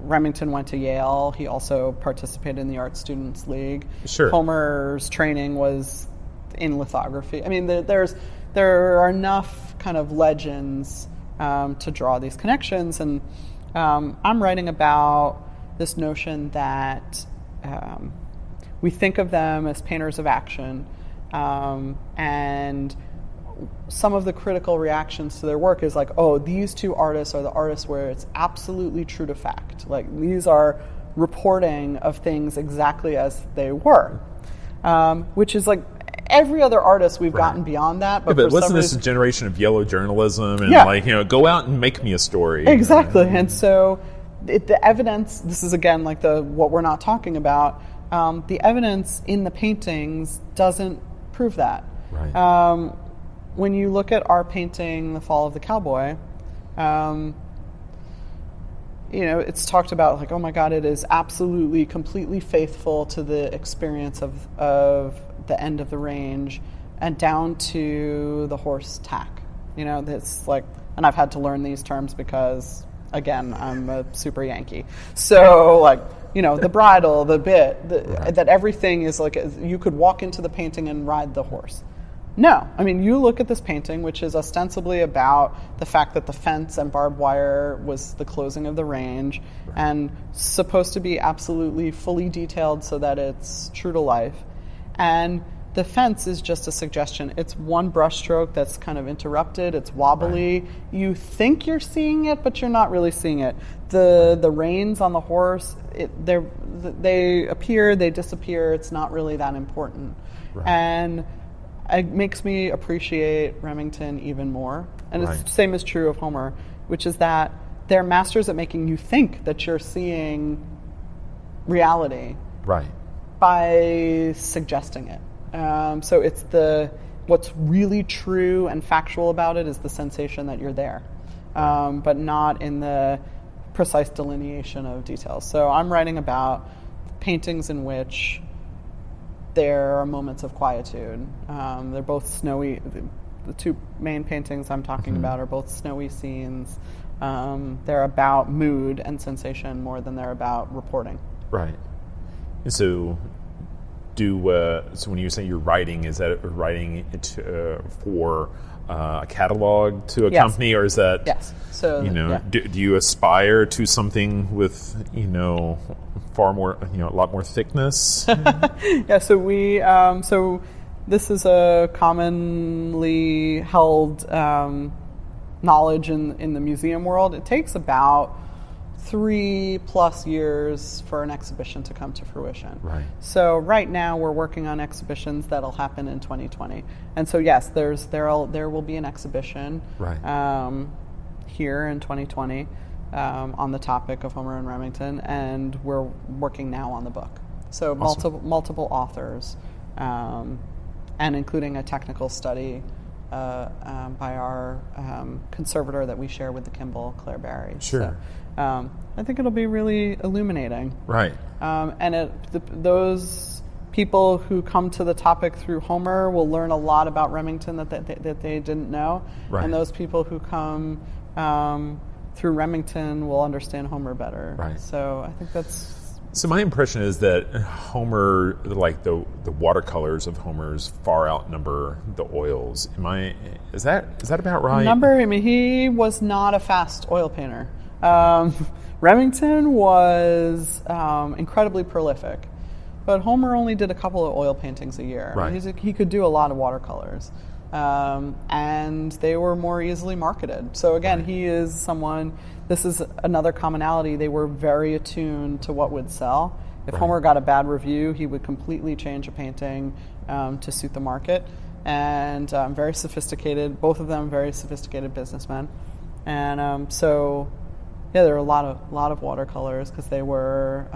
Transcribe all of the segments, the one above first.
Remington went to Yale. He also participated in the Art Students League. Sure. Homer's training was in lithography. I mean, there are enough kind of legends to draw these connections, and I'm writing about this notion that we think of them as painters of action, and some of the critical reactions to their work is like, oh, these two artists are the artists where it's absolutely true to fact. Like, these are reporting of things exactly as they were, which is like every other artist we've gotten beyond that. But wasn't this a generation of yellow journalism and go out and make me a story? Exactly. And so the evidence, this is again like what we're not talking about, the evidence in the paintings doesn't prove that. Right. When you look at our painting, The Fall of the Cowboy, it's talked about like, oh my God, it is absolutely, completely faithful to the experience of the end of the range and down to the horse tack. That's like, and I've had to learn these terms because, again, I'm a super Yankee. So like, the bridle, the bit, that everything is like, you could walk into the painting and ride the horse. No. I mean, you look at this painting, which is ostensibly about the fact that the fence and barbed wire was the closing of the range, and supposed to be absolutely fully detailed so that it's true to life. And the fence is just a suggestion. It's one brushstroke that's kind of interrupted. It's wobbly. Right. You think you're seeing it, but you're not really seeing it. The reins on the horse, they appear, they disappear. It's not really that important. Right. And it makes me appreciate Remington even more. And it's the same is true of Homer, which is that they're masters at making you think that you're seeing reality. Right. By suggesting it. So it's what's really true and factual about it is the sensation that you're there, but not in the precise delineation of details. So I'm writing about paintings in which there are moments of quietude. They're both snowy. The two main paintings I'm talking about are both snowy scenes. They're about mood and sensation more than they're about reporting. Right. So when you say you're writing, is that writing it for a catalog to a company, or is that So do you aspire to something with far more a lot more thickness? So we so this is a commonly held knowledge in the museum world. It takes about 3+ years for an exhibition to come to fruition. Right. So right now we're working on exhibitions that'll happen in 2020. And so yes, there will be an exhibition here in 2020 on the topic of Homer and Remington, and we're working now on the book. So multiple authors, and including a technical study by our conservator that we share with the Kimball, Claire Barry. Sure. So, I think it'll be really illuminating. Right. And those people who come to the topic through Homer will learn a lot about Remington that they didn't know. Right. And those people who come through Remington will understand Homer better. Right. So I think that's... So my impression is that Homer, like the watercolors of Homer's, far outnumber the oils. Is that about right? He was not a fast oil painter. Remington was incredibly prolific, but Homer only did a couple of oil paintings a year. Right. He could do a lot of watercolors, and they were more easily marketed. So again, he is someone. This is another commonality. They were very attuned to what would sell. If Homer got a bad review, he would completely change a painting to suit the market. And very sophisticated, both of them very sophisticated businessmen. And there are a lot of watercolors because they were,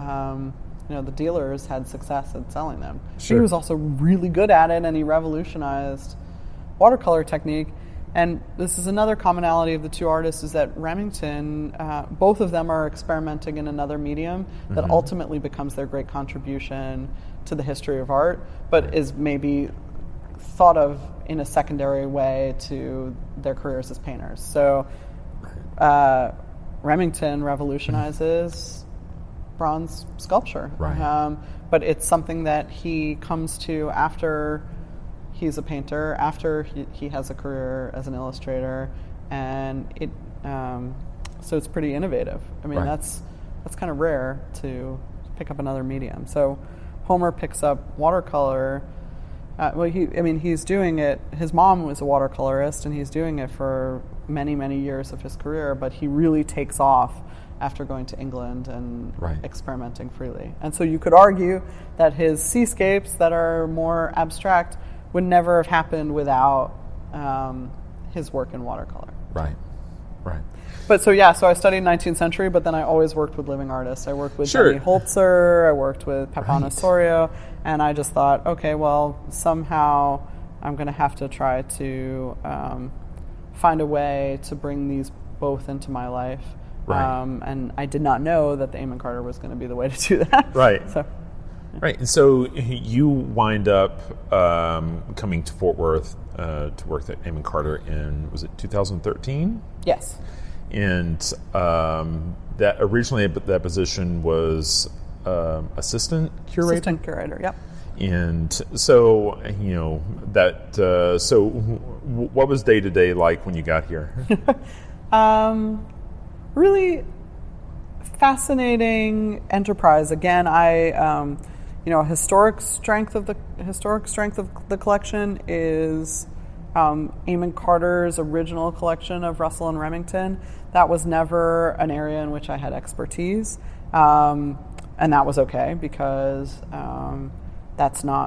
the dealers had success at selling them. Sure. He was also really good at it, and he revolutionized watercolor technique. And this is another commonality of the two artists, is that Remington, both of them are experimenting in another medium that ultimately becomes their great contribution to the history of art, but is maybe thought of in a secondary way to their careers as painters. So Remington revolutionizes bronze sculpture. Right. But it's something that he comes to after he's a painter, after he has a career as an illustrator, and so it's pretty innovative. I mean, that's kind of rare to pick up another medium. So Homer picks up watercolor. He's doing it. His mom was a watercolorist, and he's doing it for many, many years of his career, but he really takes off after going to England and experimenting freely. And so you could argue that his seascapes that are more abstract would never have happened without his work in watercolor. Right. But so I studied 19th century, but then I always worked with living artists. I worked with Jenny Holzer, I worked with Pepon Osorio, and I just thought, okay, well, somehow I'm going to have to try to find a way to bring these both into my life. And I did not know that the Amon Carter was going to be the way to do that. Right. And so you wind up coming to Fort Worth to work at Amon Carter in, was it 2013? Yes. And that originally that position was assistant curator? Assistant curator, yep. And so, so what was day-to-day like when you got here? Really fascinating enterprise. Again, a historic strength of the collection is Amon Carter's original collection of Russell and Remington. That was never an area in which I had expertise, and that was okay because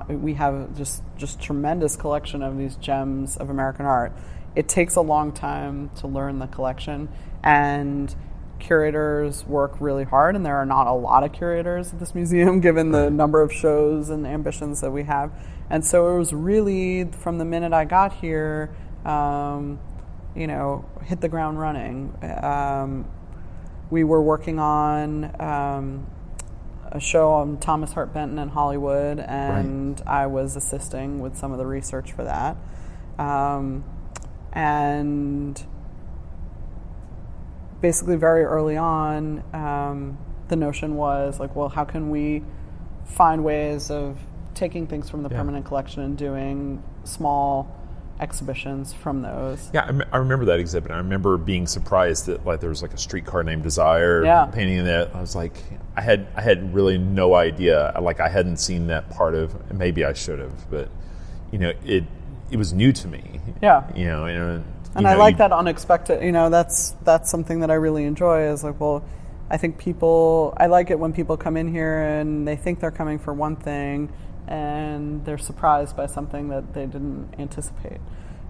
we have just tremendous collection of these gems of American art. It takes a long time to learn the collection, and curators work really hard, and there are not a lot of curators at this museum given the number of shows and ambitions that we have. And so it was really, from the minute I got here, hit the ground running. We were working on a show on Thomas Hart Benton in Hollywood, and I was assisting with some of the research for that. And basically very early on, the notion was like, well, how can we find ways of taking things from the permanent collection and doing small exhibitions from those. Yeah, I remember that exhibit. I remember being surprised that there was a streetcar named Desire painting that. I was like, I had really no idea. I hadn't seen that part of. Maybe I should have, but it was new to me. Yeah. And I like that unexpected. That's something that I really enjoy. Is I think I like it when people come in here and they think they're coming for one thing, and they're surprised by something that they didn't anticipate.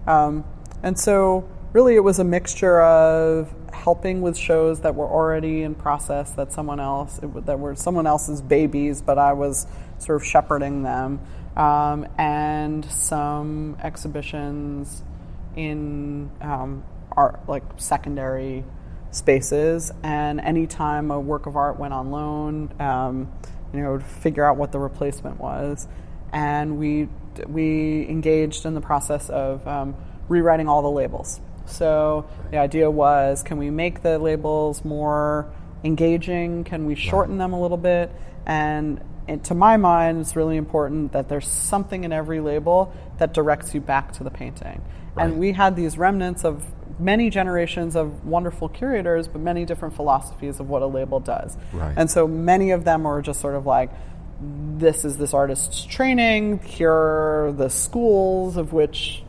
And so really it was a mixture of helping with shows that were already in process, that were someone else's babies, but I was sort of shepherding them, and some exhibitions in art, secondary spaces. And anytime a work of art went on loan, to figure out what the replacement was. And we engaged in the process of rewriting all the labels. So the idea was, can we make the labels more engaging? Can we shorten them a little bit? And to my mind, it's really important that there's something in every label that directs you back to the painting. Right. And we had these remnants of many generations of wonderful curators, but many different philosophies of what a label does. Right. And so many of them were just sort of this is this artist's training, here are the schools of which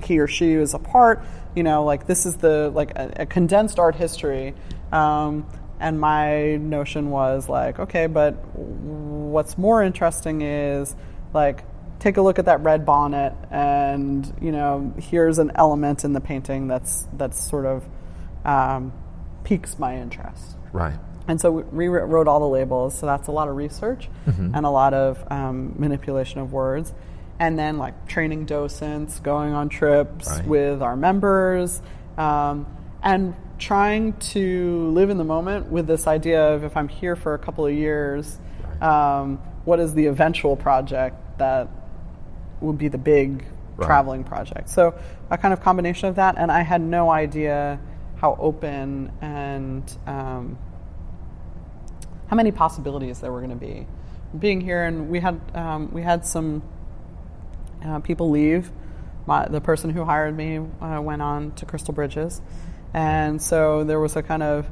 he or she is a part, this is a condensed art history. And my notion was okay, but what's more interesting is take a look at that red bonnet, and here's an element in the painting that's sort of piques my interest. Right. And so we rewrote all the labels. So that's a lot of research and a lot of manipulation of words, and then training docents, going on trips with our members, and trying to live in the moment with this idea of, if I'm here for a couple of years, what is the eventual project that would be the big traveling project. So a kind of combination of that, and I had no idea how open and how many possibilities there were going to be. Being here, and we had some people leave. The person who hired me went on to Crystal Bridges, and so there was a kind of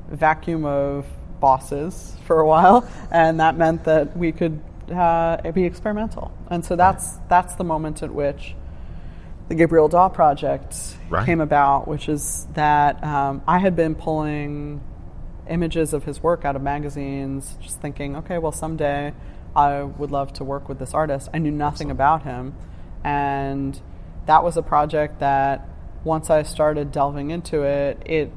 vacuum of bosses for a while, and that meant that we could be experimental. And so that's the moment at which the Gabriel Dawe project came about, which is that I had been pulling images of his work out of magazines, just thinking, okay, well, someday I would love to work with this artist. I knew nothing about him, and that was a project that once I started delving into it, it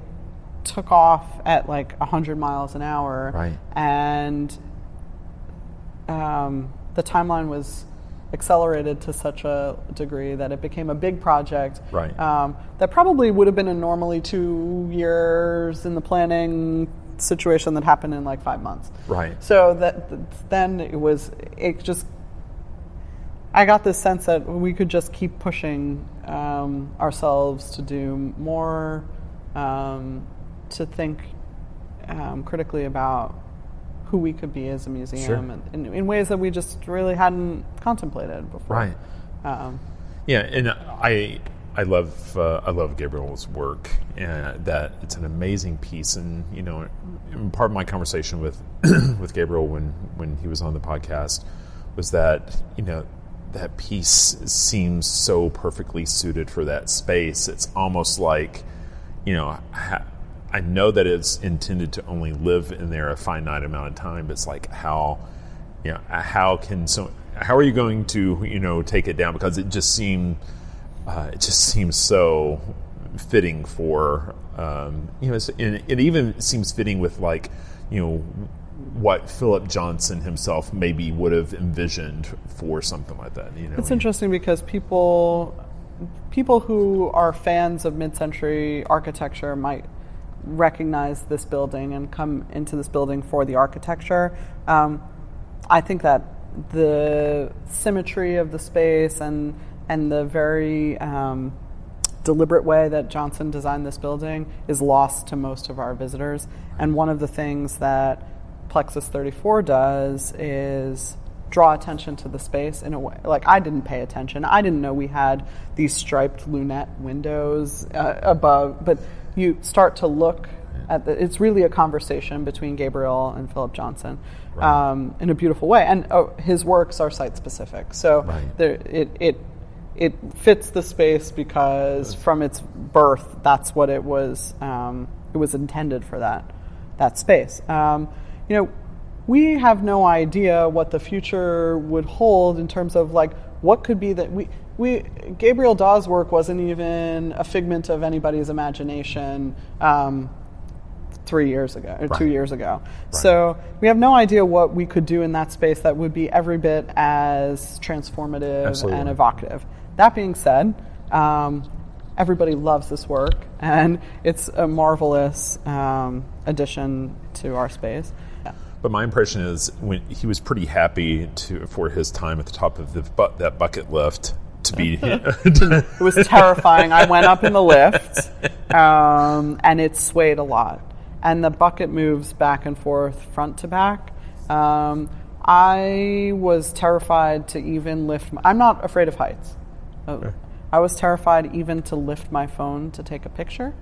took off at like 100 miles an hour, and the timeline was accelerated to such a degree that it became a big project that probably would have been in normally 2 years in the planning situation that happened in like 5 months. So then I got this sense that we could just keep pushing ourselves to do more, to think critically about who we could be as a museum, and in ways that we just really hadn't contemplated before. And I love Gabriel's work, and that it's an amazing piece. And part of my conversation with with Gabriel when he was on the podcast was that that piece seems so perfectly suited for that space. It's almost like I know that it's intended to only live in there a finite amount of time, but it's like how are you going to take it down, because it just seems so fitting for it even seems fitting with like what Philip Johnson himself maybe would have envisioned for something like that. It's interesting because people who are fans of mid-century architecture might recognize this building and come into this building for the architecture. I think that the symmetry of the space and the very deliberate way that Johnson designed this building is lost to most of our visitors. And one of the things that Plexus 34 does is draw attention to the space in a way. Like, I didn't pay attention. I didn't know we had these striped lunette windows above, but you start to look at it's really a conversation between Gabriel and Philip Johnson in a beautiful way. And his works are site-specific. So it fits the space because from its birth, that's what it was intended for that space. We have no idea what the future would hold in terms of like what could be that Gabriel Dawe's work wasn't even a figment of anybody's imagination 3 years ago or 2 years ago. So we have no idea what we could do in that space that would be every bit as transformative and evocative. That being said, everybody loves this work, and it's a marvelous addition to our space. But my impression is when he was pretty happy for his time at the top of that bucket lift to be. It was terrifying. I went up in the lift, and it swayed a lot, and the bucket moves back and forth, front to back. I was terrified to even lift. I'm not afraid of heights. I was terrified even to lift my phone to take a picture.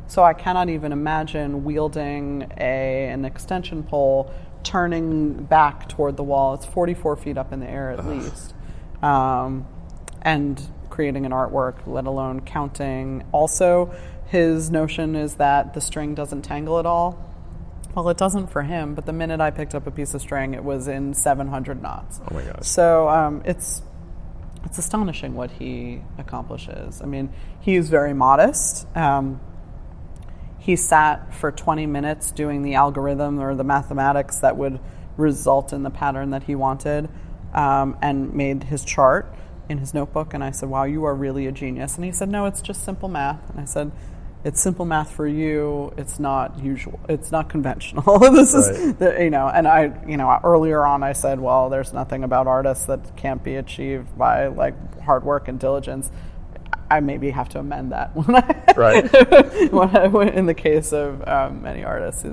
So I cannot even imagine wielding an extension pole, turning back toward the wall. It's 44 feet up in the air at least, and creating an artwork, let alone counting. Also, his notion is that the string doesn't tangle at all. Well, it doesn't for him, but the minute I picked up a piece of string, it was in 700 knots. Oh my gosh. So it's astonishing what he accomplishes. I mean, he's very modest. He sat for 20 minutes doing the algorithm or the mathematics that would result in the pattern that he wanted, and made his chart in his notebook. And I said, "Wow, you are really a genius." And he said, "No, it's just simple math." And I said, "It's simple math for you. It's not usual. It's not conventional." This is, and I, earlier on I said, "Well, there's nothing about artists that can't be achieved by like hard work and diligence." I maybe have to amend that when I in the case of many artists,